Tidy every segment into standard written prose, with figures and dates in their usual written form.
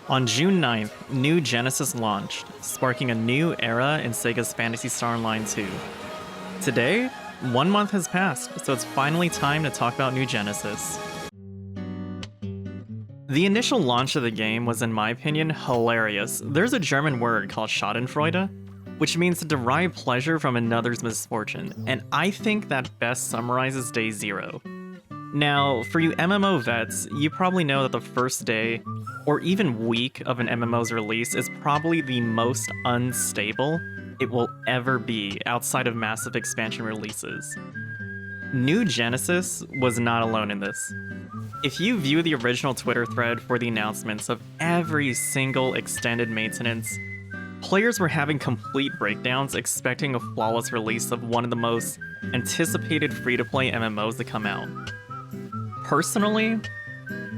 On June 9th, New Genesis launched, sparking a new era in Sega's Phantasy Star Online 2. Today, 1 month has passed, so it's finally time to talk about New Genesis. The initial launch of the game was, in my opinion, hilarious. There's a German word called Schadenfreude, which means to derive pleasure from another's misfortune, and I think that best summarizes day 0. Now, for you MMO vets, you probably know that the first day, or even week of an MMO's release is probably the most unstable it will ever be outside of massive expansion releases. New Genesis was not alone in this. If you view the original Twitter thread for the announcements of every single extended maintenance, players were having complete breakdowns expecting a flawless release of one of the most anticipated free-to-play MMOs to come out. Personally,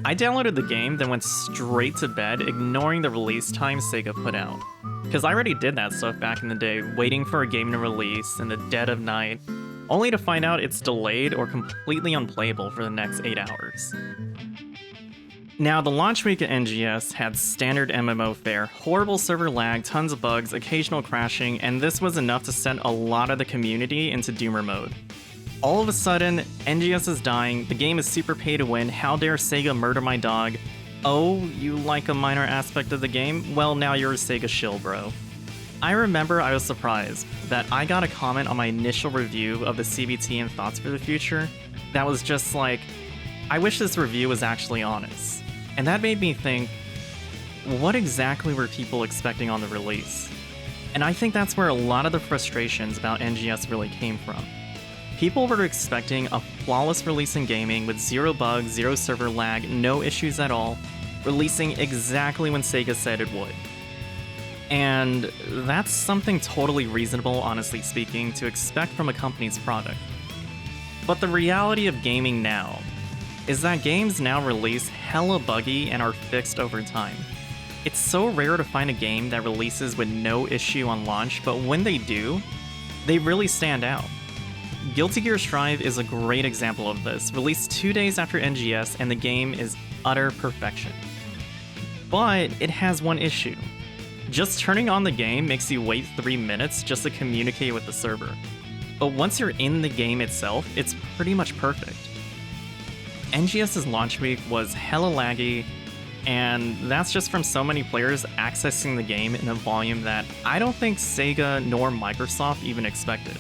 I downloaded the game, then went straight to bed, ignoring the release time Sega put out. Because I already did that stuff back in the day, waiting for a game to release in the dead of night, only to find out it's delayed or completely unplayable for the next 8 hours. Now, the launch week at NGS had standard MMO fare, horrible server lag, tons of bugs, occasional crashing, and this was enough to send a lot of the community into doomer mode. All of a sudden, NGS is dying, the game is super pay to win, how dare Sega murder my dog? Oh, you like a minor aspect of the game? Well, now you're a Sega shill, bro. I remember I was surprised that I got a comment on my initial review of the CBT and Thoughts for the Future that was just like, I wish this review was actually honest. And that made me think, what exactly were people expecting on the release? And I think that's where a lot of the frustrations about NGS really came from. People were expecting a flawless release in gaming with 0 bugs, 0 server lag, no issues at all, releasing exactly when Sega said it would. And that's something totally reasonable, honestly speaking, to expect from a company's product. But the reality of gaming now is that games now release hella buggy and are fixed over time. It's so rare to find a game that releases with no issue on launch, but when they do, they really stand out. Guilty Gear Strive is a great example of this, released 2 days after NGS and the game is utter perfection. But it has one issue. Just turning on the game makes you wait 3 minutes just to communicate with the server. But once you're in the game itself, it's pretty much perfect. NGS's launch week was hella laggy, and that's just from so many players accessing the game in a volume that I don't think Sega nor Microsoft even expected.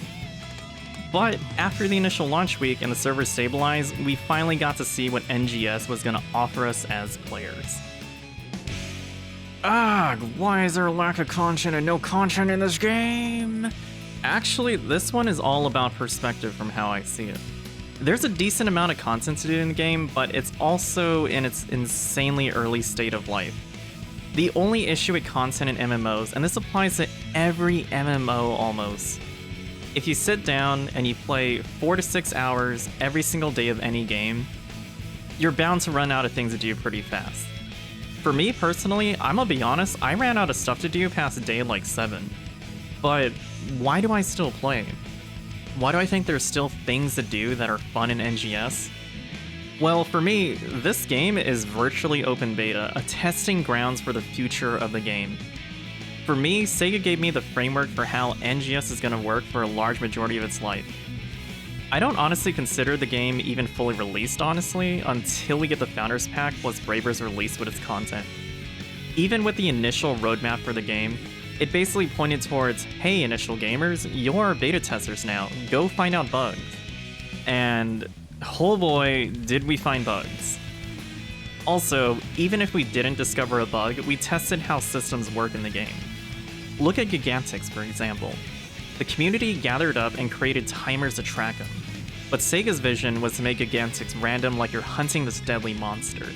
But after the initial launch week and the servers stabilized, we finally got to see what NGS was going to offer us as players. Why is there a lack of content and no content in this game? Actually, this one is all about perspective from how I see it. There's a decent amount of content to do in the game, but it's also in its insanely early state of life. The only issue with content in MMOs, and this applies to every MMO almost, if you sit down and you play 4 to 6 hours every single day of any game, you're bound to run out of things to do pretty fast. For me personally, I'm gonna be honest, I ran out of stuff to do past day like 7. But why do I still play? Why do I think there's still things to do that are fun in NGS? Well, for me, this game is virtually open beta, a testing grounds for the future of the game. For me, Sega gave me the framework for how NGS is going to work for a large majority of its life. I don't honestly consider the game even fully released, honestly, until we get the Founders Pack plus Bravers release with its content. Even with the initial roadmap for the game, it basically pointed towards, hey initial gamers, you're beta testers now, go find out bugs. And oh boy, did we find bugs. Also, even if we didn't discover a bug, we tested how systems work in the game. Look at Gigantix, for example. The community gathered up and created timers to track them. But Sega's vision was to make Gigantix random like you're hunting this deadly monster.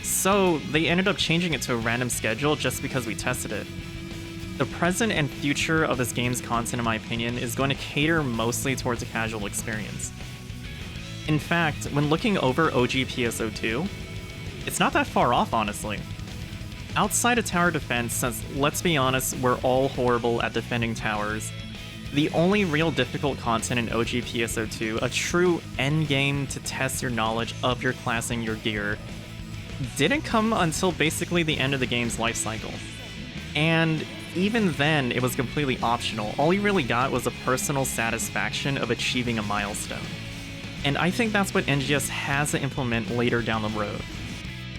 So they ended up changing it to a random schedule just because we tested it. The present and future of this game's content, in my opinion, is going to cater mostly towards a casual experience. In fact, when looking over OG PSO2, it's not that far off, honestly. Outside of tower defense, since, let's be honest, we're all horrible at defending towers, the only real difficult content in OG PSO2, a true endgame to test your knowledge of your class and your gear, didn't come until basically the end of the game's life cycle. And even then, it was completely optional. All you really got was a personal satisfaction of achieving a milestone. And I think that's what NGS has to implement later down the road.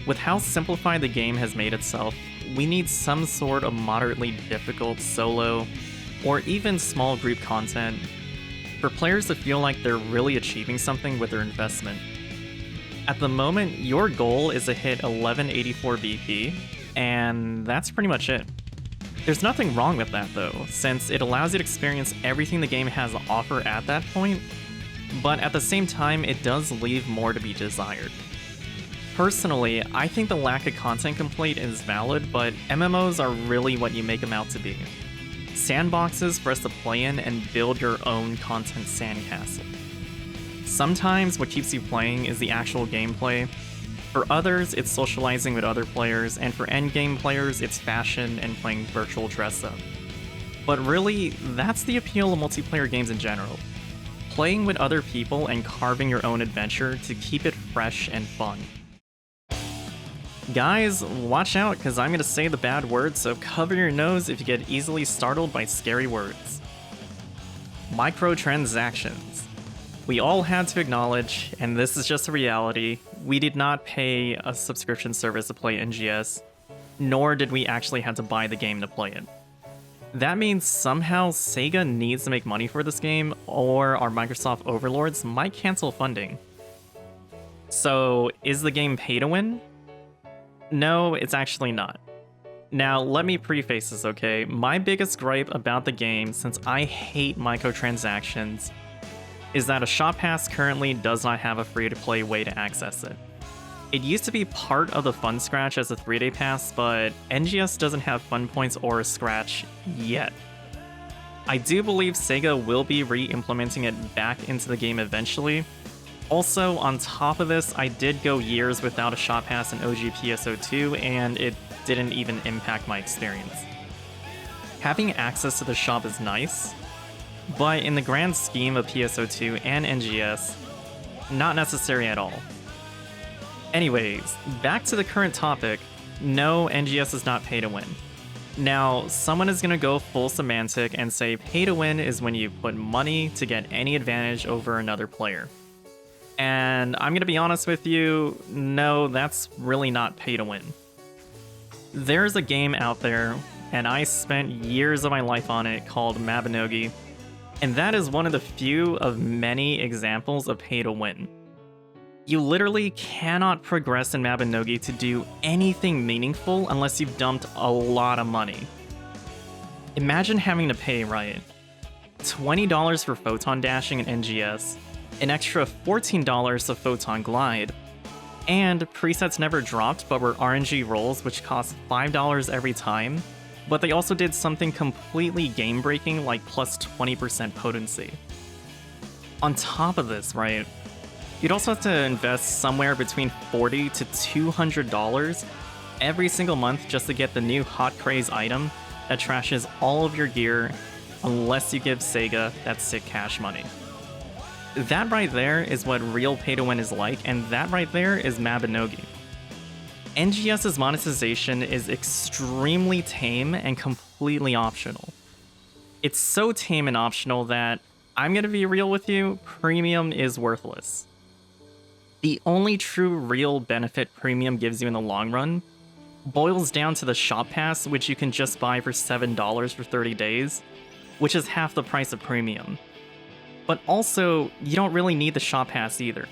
With how simplified the game has made itself, we need some sort of moderately difficult solo or even small group content for players to feel like they're really achieving something with their investment. At the moment, your goal is to hit 1184 BP, and that's pretty much it. There's nothing wrong with that though, since it allows you to experience everything the game has to offer at that point, but at the same time, it does leave more to be desired. Personally, I think the lack of content complete is valid, but MMOs are really what you make them out to be. Sandboxes for us to play in and build your own content sandcastle. Sometimes what keeps you playing is the actual gameplay. For others, it's socializing with other players, and for endgame players, it's fashion and playing virtual dress-up. But really, that's the appeal of multiplayer games in general. Playing with other people and carving your own adventure to keep it fresh and fun. Guys, watch out, because I'm going to say the bad words, so cover your nose if you get easily startled by scary words. Microtransactions. We all had to acknowledge, and this is just a reality, we did not pay a subscription service to play NGS, nor did we actually have to buy the game to play it. That means somehow SEGA needs to make money for this game, or our Microsoft overlords might cancel funding. So, is the game pay to win? No, it's actually not. Now, let me preface this, okay? My biggest gripe about the game, since I hate microtransactions, is that a shop pass currently does not have a free-to-play way to access it. It used to be part of the Fun Scratch as a 3-day pass, but NGS doesn't have Fun Points or a Scratch yet. I do believe SEGA will be re-implementing it back into the game eventually. Also, on top of this, I did go years without a shop pass in OG PSO2, and it didn't even impact my experience. Having access to the shop is nice, but in the grand scheme of PSO2 and NGS, not necessary at all. Anyways, back to the current topic, no, NGS is not pay to win. Now, someone is going to go full semantic and say pay to win is when you put money to get any advantage over another player. And I'm going to be honest with you, no, that's really not pay to win. There's a game out there, and I spent years of my life on it, called Mabinogi, and that is one of the few of many examples of pay to win. You literally cannot progress in Mabinogi to do anything meaningful unless you've dumped a lot of money. Imagine having to pay, right, $20 for photon dashing in NGS, an extra $14 of photon glide, and presets never dropped but were RNG rolls which cost $5 every time, but they also did something completely game-breaking like plus 20% potency. On top of this, right, you'd also have to invest somewhere between $40 to $200 every single month just to get the new Hot Craze item that trashes all of your gear unless you give SEGA that sick cash money. That right there is what real pay-to-win is like, and that right there is Mabinogi. NGS's monetization is extremely tame and completely optional. It's so tame and optional that, I'm gonna be real with you, premium is worthless. The only true real benefit premium gives you in the long run boils down to the shop pass, which you can just buy for $7 for 30 days, which is half the price of premium. But also, you don't really need the shop pass either.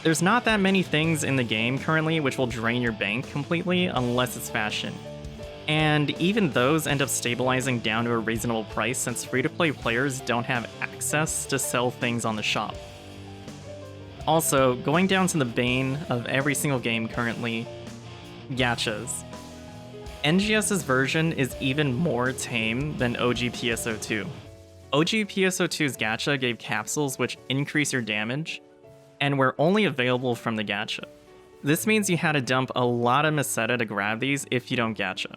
There's not that many things in the game currently which will drain your bank completely unless it's fashion. And even those end up stabilizing down to a reasonable price since free-to-play players don't have access to sell things on the shop. Also, going down to the bane of every single game currently, gachas. NGS's version is even more tame than OG PSO2. OG PSO2's gacha gave capsules which increase your damage, and were only available from the gacha. This means you had to dump a lot of meseta to grab these if you don't gacha.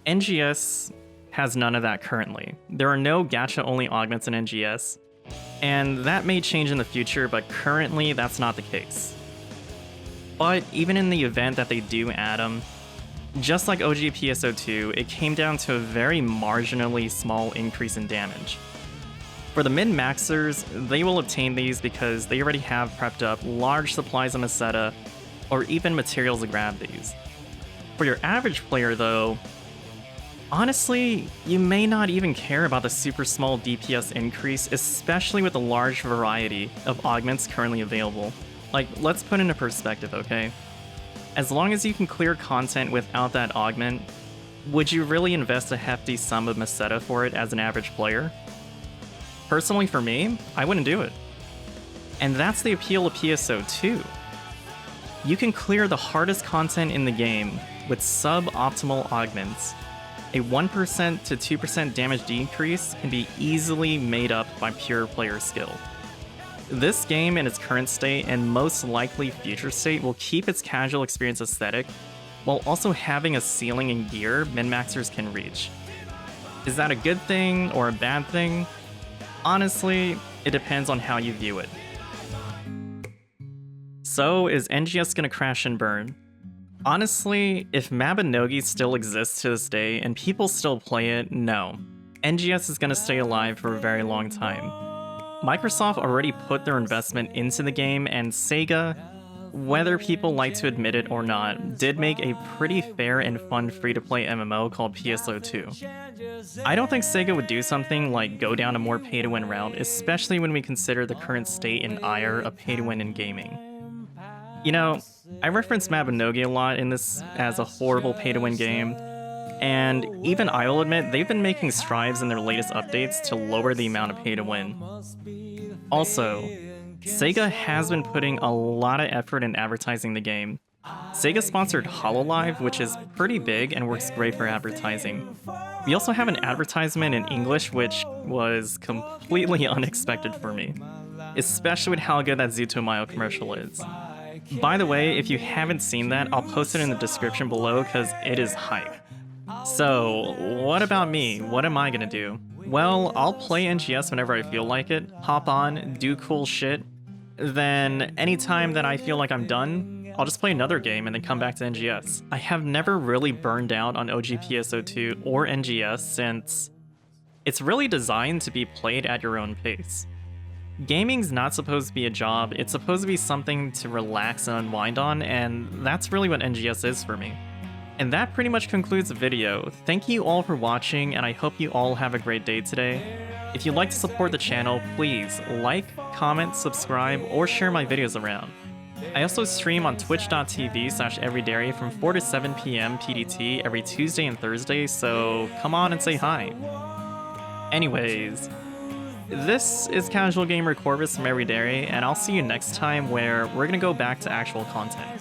NGS has none of that currently. There are no gacha-only augments in NGS, and that may change in the future, but currently that's not the case. But even in the event that they do add them, just like OG PSO2, it came down to a very marginally small increase in damage. For the min-maxers, they will obtain these because they already have prepped up large supplies of Meseta, or even materials to grab these. For your average player though, honestly, you may not even care about the super small DPS increase, especially with the large variety of augments currently available. Like, let's put into perspective, okay? As long as you can clear content without that augment, would you really invest a hefty sum of Meseta for it as an average player? Personally for me, I wouldn't do it. And that's the appeal of PSO2. You can clear the hardest content in the game with suboptimal augments. A 1% to 2% damage decrease can be easily made up by pure player skill. This game in its current state and most likely future state will keep its casual experience aesthetic, while also having a ceiling in gear min-maxers can reach. Is that a good thing or a bad thing? Honestly, it depends on how you view it. So, is NGS gonna crash and burn? Honestly, if Mabinogi still exists to this day and people still play it, no. NGS is gonna stay alive for a very long time. Microsoft already put their investment into the game, and SEGA, whether people like to admit it or not, did make a pretty fair and fun free-to-play MMO called PSO2. I don't think SEGA would do something like go down a more pay-to-win route, especially when we consider the current state and ire of pay-to-win in gaming. You know, I reference Mabinogi a lot in this as a horrible pay-to-win game, and even I will admit they've been making strides in their latest updates to lower the amount of pay-to-win. Also, SEGA has been putting a lot of effort in advertising the game. SEGA sponsored HoloLive, which is pretty big and works great for advertising. We also have an advertisement in English, which was completely unexpected for me, especially with how good that ZUTOMAYO commercial is. By the way, if you haven't seen that, I'll post it in the description below because it is hype. So, what about me? What am I gonna do? Well, I'll play NGS whenever I feel like it, hop on, do cool shit, then anytime that I feel like I'm done, I'll just play another game and then come back to NGS. I have never really burned out on OG PSO2 or NGS since it's really designed to be played at your own pace. Gaming's not supposed to be a job, it's supposed to be something to relax and unwind on, and that's really what NGS is for me. And that pretty much concludes the video. Thank you all for watching, and I hope you all have a great day today. If you'd like to support the channel, please like, comment, subscribe, or share my videos around. I also stream on twitch.tv/everydairy from 4 to 7 p.m. PDT every Tuesday and Thursday, so come on and say hi. Anyways, this is Casual Gamer Corvus from Everydairy, and I'll see you next time where we're gonna go back to actual content.